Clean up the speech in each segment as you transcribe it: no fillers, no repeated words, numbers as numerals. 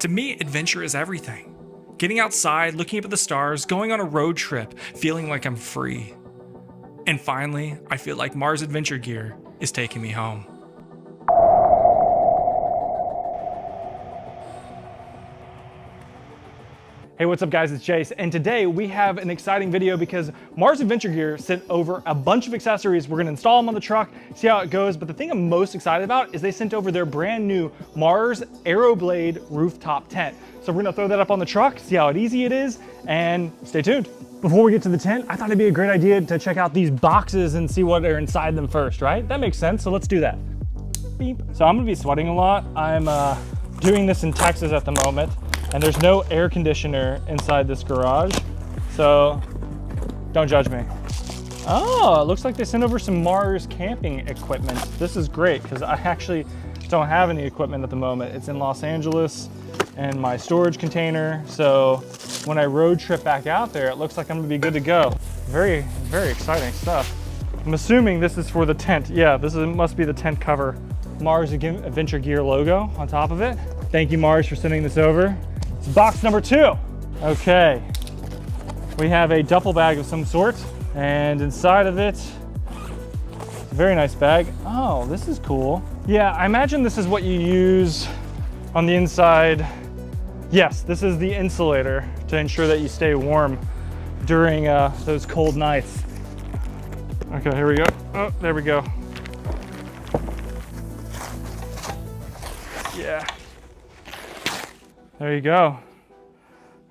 To me, adventure is everything. Getting outside, looking up at the stars, going on a road trip, feeling like I'm free. And finally, I feel like Mars Adventure Gear is taking me home. Hey, what's up guys, it's Chase, and today we have an exciting video because Mars Adventure Gear sent over a bunch of accessories. We're gonna install them on the truck, see how it goes, but the thing I'm most excited about is they sent over their brand new Mars Aeroblade Rooftop Tent. So we're gonna throw that up on the truck, see how easy it is, and stay tuned. Before we get to the tent, I thought it'd be a great idea to check out these boxes and see what are inside them first, right? That makes sense, so let's do that. Beep. So I'm gonna be sweating a lot. I'm doing this in Texas at the moment, and there's no air conditioner inside this garage, so don't judge me. Oh, it looks like they sent over some Mars camping equipment. This is great because I actually don't have any equipment at the moment. It's in Los Angeles and my storage container, so when I road trip back out there, it looks like I'm gonna be good to go. Very, very exciting stuff. I'm assuming this is for the tent. Yeah, must be the tent cover. Mars Adventure Gear logo on top of it. Thank you, Mars, for sending this over. It's box number 2. Okay, we have a duffel bag of some sort, and inside of it, it's a very nice bag. Oh, this is cool. Yeah, I imagine this is what you use on the inside. Yes, this is the insulator to ensure that you stay warm during those cold nights. Okay, here we go. Oh, there we go. Yeah. There you go.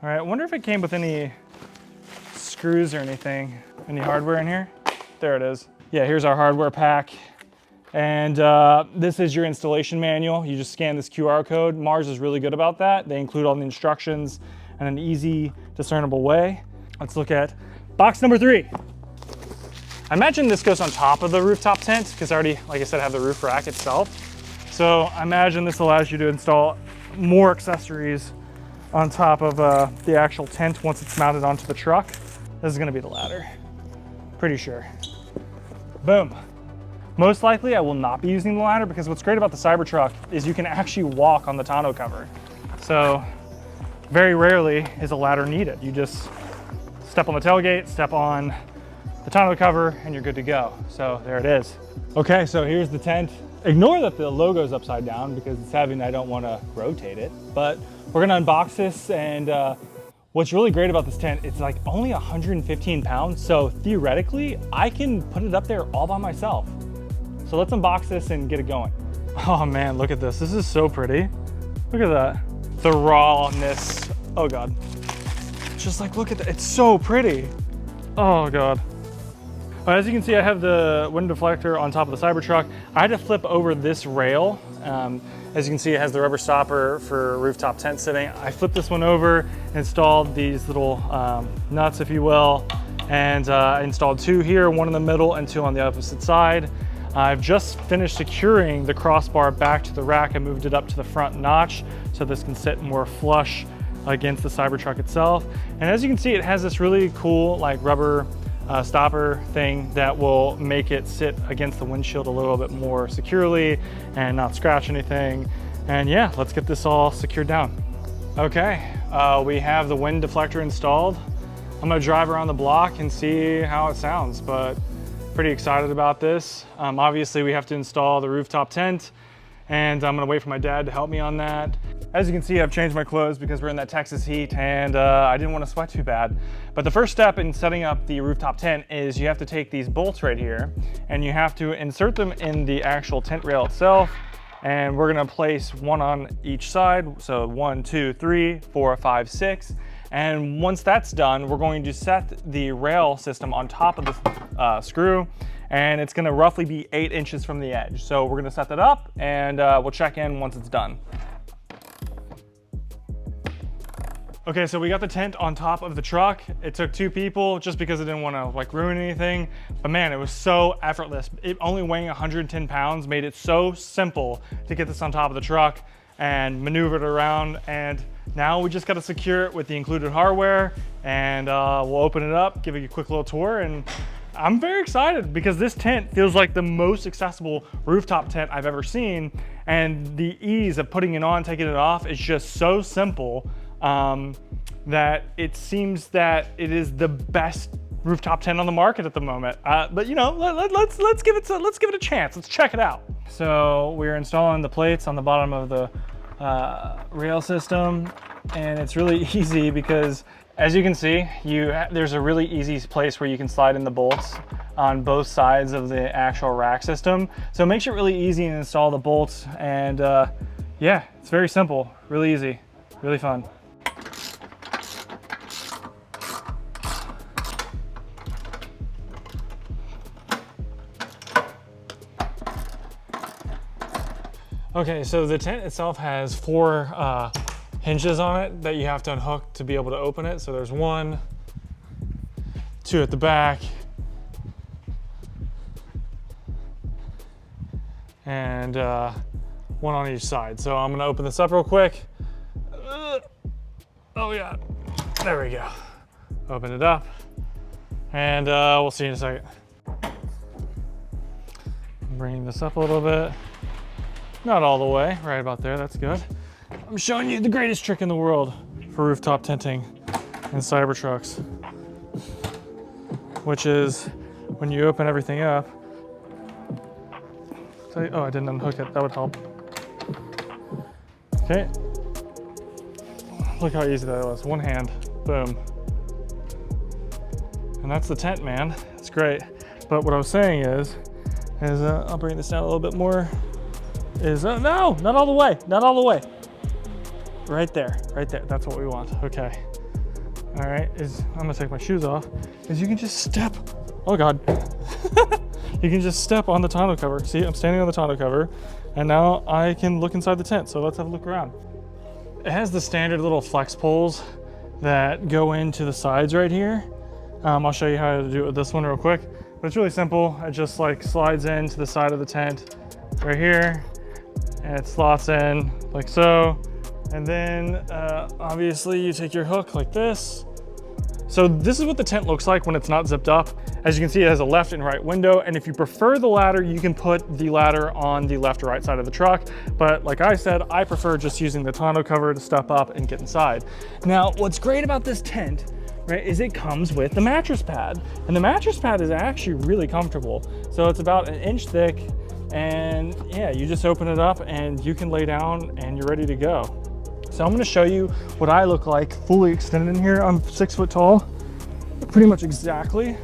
All right, I wonder if it came with any screws or anything. Any hardware in here? There it is. Yeah, here's our hardware pack. And this is your installation manual. You just scan this QR code. Mars is really good about that. They include all the instructions in an easy, discernible way. Let's look at box number 3. I imagine this goes on top of the rooftop tent because I already, like I said, have the roof rack itself. So I imagine this allows you to install more accessories on top of the actual tent once it's mounted onto the truck. This is gonna be the ladder, pretty sure. Boom. Most likely I will not be using the ladder because what's great about the Cybertruck is you can actually walk on the tonneau cover. So very rarely is a ladder needed. You just step on the tailgate, step on the tonneau cover, and you're good to go. So there it is. Okay, so here's the tent. Ignore that the logo's upside down because it's heavy and I don't want to rotate it, but we're gonna unbox this. And what's really great about this tent, it's like only 115 pounds. So theoretically, I can put it up there all by myself. So let's unbox this and get it going. Oh man, look at this. This is so pretty. Look at that. The rawness. Oh God. Just like, look at that. It's so pretty. Oh God. As you can see, I have the wind deflector on top of the Cybertruck. I had to flip over this rail. As you can see, it has the rubber stopper for rooftop tent sitting. I flipped this one over, installed these little nuts, if you will, and I installed 2 here, 1 in the middle and 2 on the opposite side. I've just finished securing the crossbar back to the rack. I moved it up to the front notch so this can sit more flush against the Cybertruck itself. And as you can see, it has this really cool like rubber stopper thing that will make it sit against the windshield a little bit more securely and not scratch anything. And yeah, let's get this all secured down. Okay, we have the wind deflector installed. I'm gonna drive around the block and see how it sounds, but pretty excited about this. Obviously we have to install the rooftop tent, and I'm gonna wait for my dad to help me on that. As you can see, I've changed my clothes because we're in that Texas heat and I didn't want to sweat too bad. But the first step in setting up the rooftop tent is you have to take these bolts right here and you have to insert them in the actual tent rail itself. And we're gonna place 1 on each side. So 1, 2, 3, 4, 5, 6. And once that's done, we're going to set the rail system on top of the screw, and it's gonna roughly be 8 inches from the edge. So we're gonna set that up and we'll check in once it's done. Okay, so we got the tent on top of the truck. It took 2 people just because I didn't want to like ruin anything. But man, it was so effortless. It only weighing 110 pounds made it so simple to get this on top of the truck and maneuver it around. And now we just got to secure it with the included hardware, and we'll open it up, give it a quick little tour, and I'm very excited because this tent feels like the most accessible rooftop tent I've ever seen. And the ease of putting it on, taking it off is just so simple that it seems that it is the best rooftop tent on the market at the moment. But you know, let's give it a chance. Let's check it out. So we're installing the plates on the bottom of the rail system, and it's really easy because, as you can see, there's a really easy place where you can slide in the bolts on both sides of the actual rack system. So it makes it really easy to install the bolts, and yeah, it's very simple, really easy, really fun. Okay, so the tent itself has 4 hinges on it that you have to unhook to be able to open it. So there's 1, 2 at the back, and 1 on each side. So I'm gonna open this up real quick. Oh yeah, there we go. Open it up, and we'll see in a second. Bring this up a little bit. Not all the way, right about there, that's good. I'm showing you the greatest trick in the world for rooftop tenting in Cybertrucks, which is when you open everything up. Oh, I didn't unhook it, that would help. Okay. Look how easy that was, 1 hand, boom. And that's the tent, man, it's great. But what I was saying is I'll bring this down a little bit more. No, not all the way, not all the way. Right there, that's what we want, okay. All right, I'm gonna take my shoes off, is you can just step, oh God. You can just step on the tonneau cover. See, I'm standing on the tonneau cover, and now I can look inside the tent, so let's have a look around. It has the standard little flex poles that go into the sides right here. I'll show you how to do it with this one real quick, but it's really simple. It just like slides into the side of the tent right here, and it slots in like so. And then obviously you take your hook like this. So this is what the tent looks like when it's not zipped up. As you can see, it has a left and right window. And if you prefer the ladder, you can put the ladder on the left or right side of the truck. But like I said, I prefer just using the tonneau cover to step up and get inside. Now, what's great about this tent, right, is it comes with the mattress pad. And the mattress pad is actually really comfortable. So it's about 1 inch thick. And yeah, you just open it up and you can lay down and you're ready to go. So I'm gonna show you what I look like fully extended in here. I'm 6 foot tall, pretty much exactly.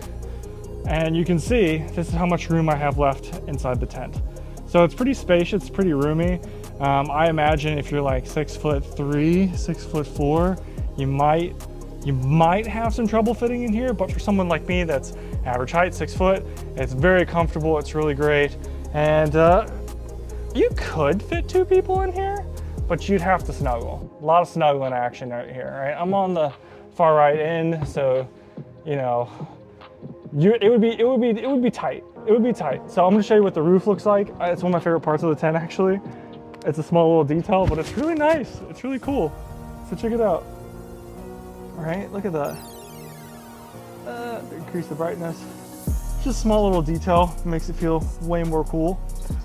And you can see, this is how much room I have left inside the tent. So it's pretty spacious, it's pretty roomy. I imagine if you're like 6'3", 6'4", you might have some trouble fitting in here, but for someone like me that's average height, 6 foot, it's very comfortable, it's really great. And you could fit 2 people in here, but you'd have to snuggle. A lot of snuggling action right here, right? I'm on the far right end, so you know, it would be tight. It would be tight. So I'm gonna show you what the roof looks like. It's one of my favorite parts of the tent, actually. It's a small little detail, but it's really nice. It's really cool. So check it out. All right, look at that. Increase the brightness. Just a small little detail, makes it feel way more cool.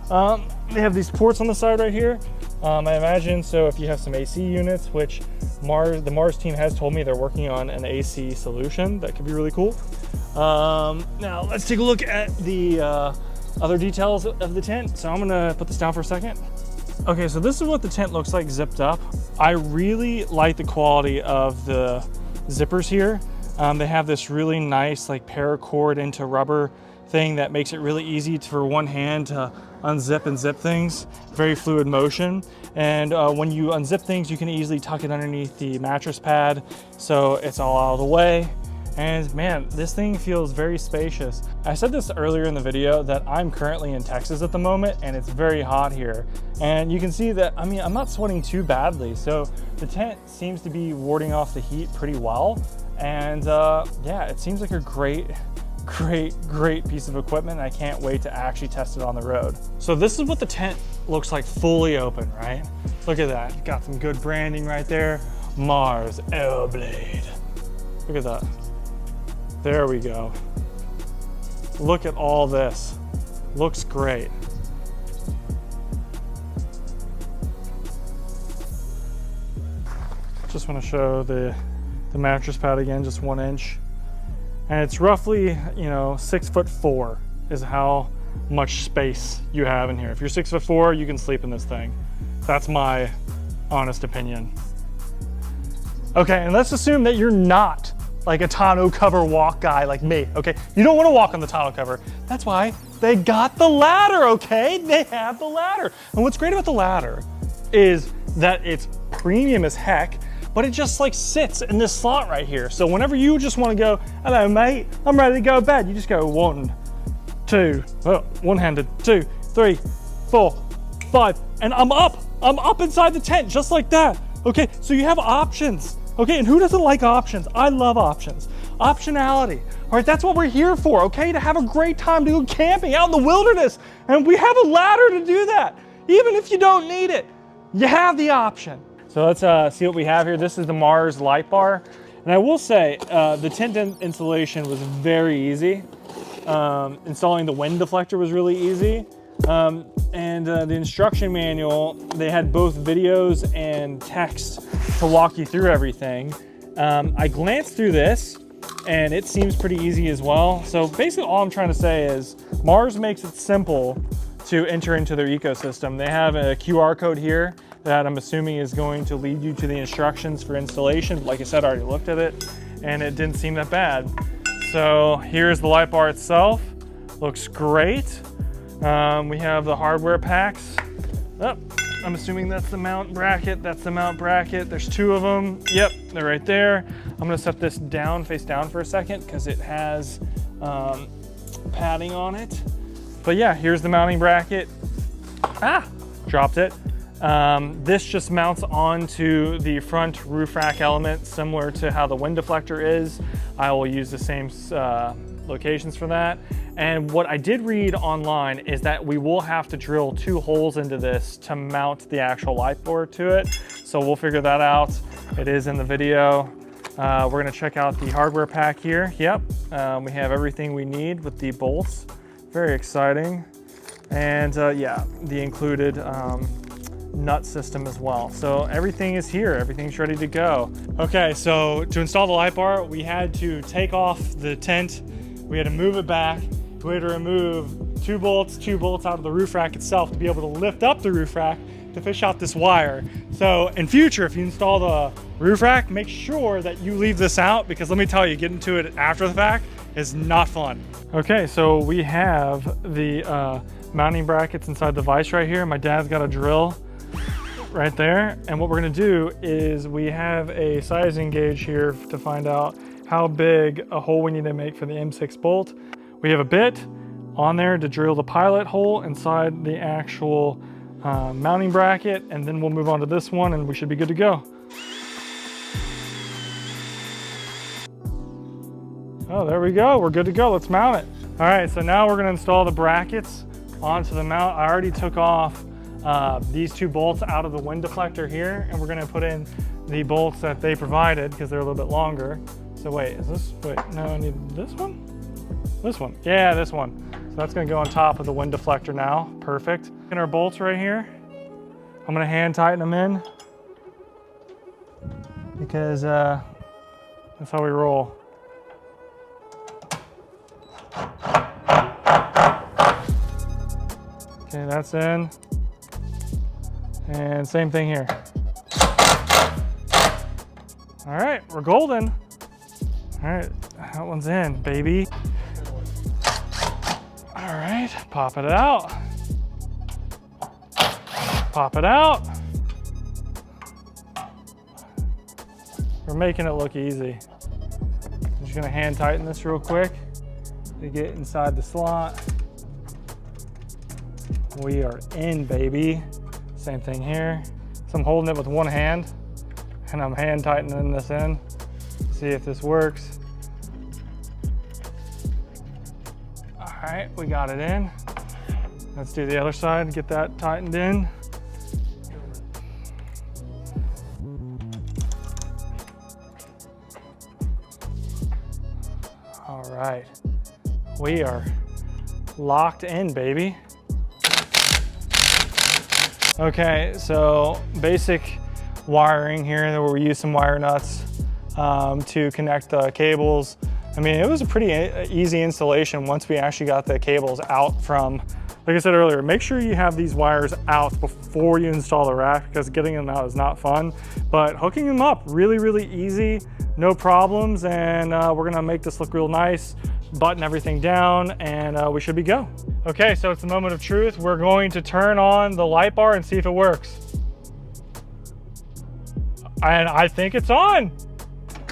They have these ports on the side right here. I imagine, so if you have some AC units, which the Mars team has told me they're working on an AC solution, that could be really cool. Now let's take a look at the other details of the tent. So I'm gonna put this down for a second. Okay, so this is what the tent looks like zipped up. I really like the quality of the zippers here. They have this really nice like paracord into rubber thing that makes it really easy for one hand to unzip and zip things. Very fluid motion. And when you unzip things, you can easily tuck it underneath the mattress pad, so it's all out of the way. And man, this thing feels very spacious. I said this earlier in the video that I'm currently in Texas at the moment and it's very hot here. And you can see that, I mean, I'm not sweating too badly. So the tent seems to be warding off the heat pretty well. And yeah, it seems like a great piece of equipment. I can't wait to actually test it on the road. So this is what the tent looks like fully open, right? Look at that, got some good branding right there. Mars Aeroblade. Look at that. There we go. look at all this. Looks great. Just want to show the mattress pad again, just 1 inch. And it's roughly, you know, 6'4" is how much space you have in here. If you're 6'4", you can sleep in this thing. That's my honest opinion. Okay, and let's assume that you're not like a tonneau cover walk guy like me, okay? You don't want to walk on the tonneau cover. That's why they got the ladder, okay? They have the ladder. And what's great about the ladder is that it's premium as heck, but it just like sits in this slot right here. So whenever you just want to go, hello mate, I'm ready to go to bed, you just go 1, 2, one-handed, 2, 3, 4, 5, and I'm up inside the tent just like that. Okay, so you have options. Okay, and who doesn't like options? I love options. Optionality. All right, that's what we're here for, okay? To have a great time, to go camping out in the wilderness. And we have a ladder to do that. Even if you don't need it, you have the option. So let's see what we have here. This is the Mars light bar. And I will say, the tent installation was very easy. Installing the wind deflector was really easy. And the instruction manual, they had both videos and text to walk you through everything. I glanced through this and it seems pretty easy as well. So basically all I'm trying to say is Mars makes it simple to enter into their ecosystem. They have a QR code here that I'm assuming is going to lead you to the instructions for installation. Like I said, I already looked at it and it didn't seem that bad. So here's the light bar itself. Looks great. We have the hardware packs. Oh, I'm assuming that's the mount bracket. That's the mount bracket. There's 2 of them. Yep, they're right there. I'm gonna set this down, face down for a second because it has padding on it. But yeah, here's the mounting bracket. Ah, dropped it. This just mounts onto the front roof rack element, similar to how the wind deflector is. I will use the same locations for that. And what I did read online is that we will have to drill 2 holes into this to mount the actual light board to it. So we'll figure that out. It is in the video. We're gonna check out the hardware pack here. Yep, we have everything we need with the bolts. Very exciting. And yeah, the included nut system as well. So everything is here, everything's ready to go. Okay, so to install the light bar, we had to take off the tent. We had to move it back. We had to remove 2 bolts out of the roof rack itself to be able to lift up the roof rack to fish out this wire. So in future, if you install the roof rack, make sure that you leave this out because let me tell you, getting to it after the fact is not fun. Okay, so we have the mounting brackets inside the vise right here. My dad's got a drill right there. And what we're gonna do is we have a sizing gauge here to find out how big a hole we need to make for the M6 bolt. We have a bit on there to drill the pilot hole inside the actual mounting bracket, and then we'll move on to this one and we should be good to go. Oh, there we go, we're good to go, let's mount it. All right, so now we're gonna install the brackets onto the mount. I already took off these 2 bolts out of the wind deflector here, and we're gonna put in the bolts that they provided because they're a little bit longer. So wait, no, I need this one? This one, yeah, this one. So that's gonna go on top of the wind deflector now, perfect. And our bolts right here, I'm gonna hand tighten them in because that's how we roll. Okay, that's in. And same thing here. All right, we're golden. All right, that one's in, baby. All right, pop it out. Pop it out. We're making it look easy. I'm just gonna hand tighten this real quick to get inside the slot. We are in, baby. Same thing here. So I'm holding it with one hand and I'm hand tightening this in. See if this works. All right, we got it in. Let's do the other side and get that tightened in. All right, we are locked in, baby. Okay, so basic wiring here where we use some wire nuts to connect the cables. I mean, it was a pretty easy installation once we actually got the cables out from, like I said earlier, make sure you have these wires out before you install the rack because getting them out is not fun. But hooking them up, really, really easy, no problems, and we're gonna make this look real nice, button everything down, and we should be go. Okay, so it's the moment of truth. We're going to turn on the light bar and see if it works. And I think it's on.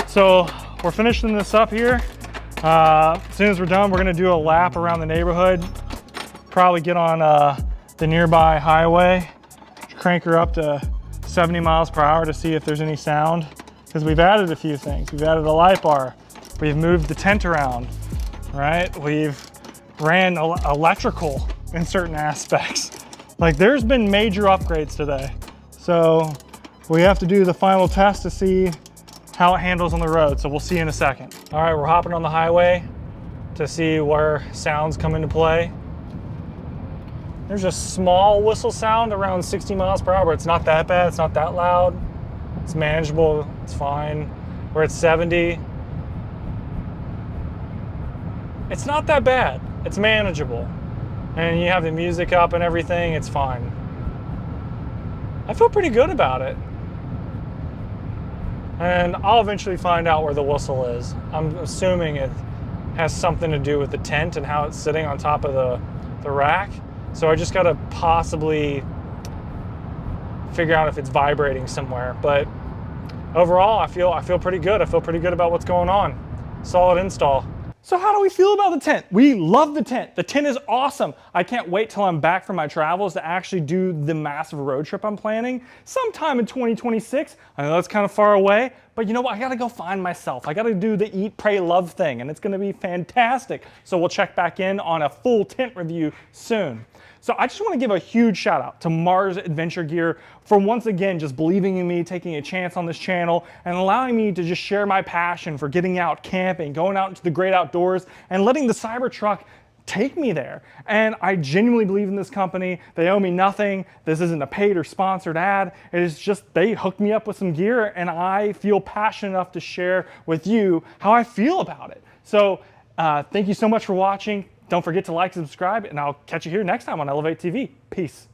So we're finishing this up here. As soon as we're done, we're gonna do a lap around the neighborhood, probably get on the nearby highway, crank her up to 70 miles per hour to see if there's any sound, because we've added a few things. We've added a light bar, we've moved the tent around, right? We've ran electrical in certain aspects. Like there's been major upgrades today. So we have to do the final test to see how it handles on the road. So we'll see in a second. All right, we're hopping on the highway to see where sounds come into play. There's a small whistle sound around 60 miles per hour, but it's not that bad, it's not that loud. It's manageable, it's fine. We're at 70. It's not that bad, it's manageable. And you have the music up and everything, it's fine. I feel pretty good about it. And I'll eventually find out where the whistle is. I'm assuming it has something to do with the tent and how it's sitting on top of the rack. So I just gotta possibly figure out if it's vibrating somewhere. But overall, I feel pretty good. I feel pretty good about what's going on. Solid install. So how do we feel about the tent? We love the tent. The tent is awesome. I can't wait till I'm back from my travels to actually do the massive road trip I'm planning sometime in 2026. I know that's kind of far away, but you know what? I gotta go find myself. I gotta do the eat, pray, love thing, and it's gonna be fantastic. So we'll check back in on a full tent review soon. So I just want to give a huge shout out to Mars Adventure Gear for once again just believing in me, taking a chance on this channel, and allowing me to just share my passion for getting out camping, going out into the great outdoors, and letting the Cybertruck take me there. And I genuinely believe in this company. They owe me nothing. This isn't a paid or sponsored ad. It is just they hooked me up with some gear, and I feel passionate enough to share with you how I feel about it. So thank you so much for watching. Don't forget to like and subscribe, and I'll catch you here next time on Elevate TV. Peace.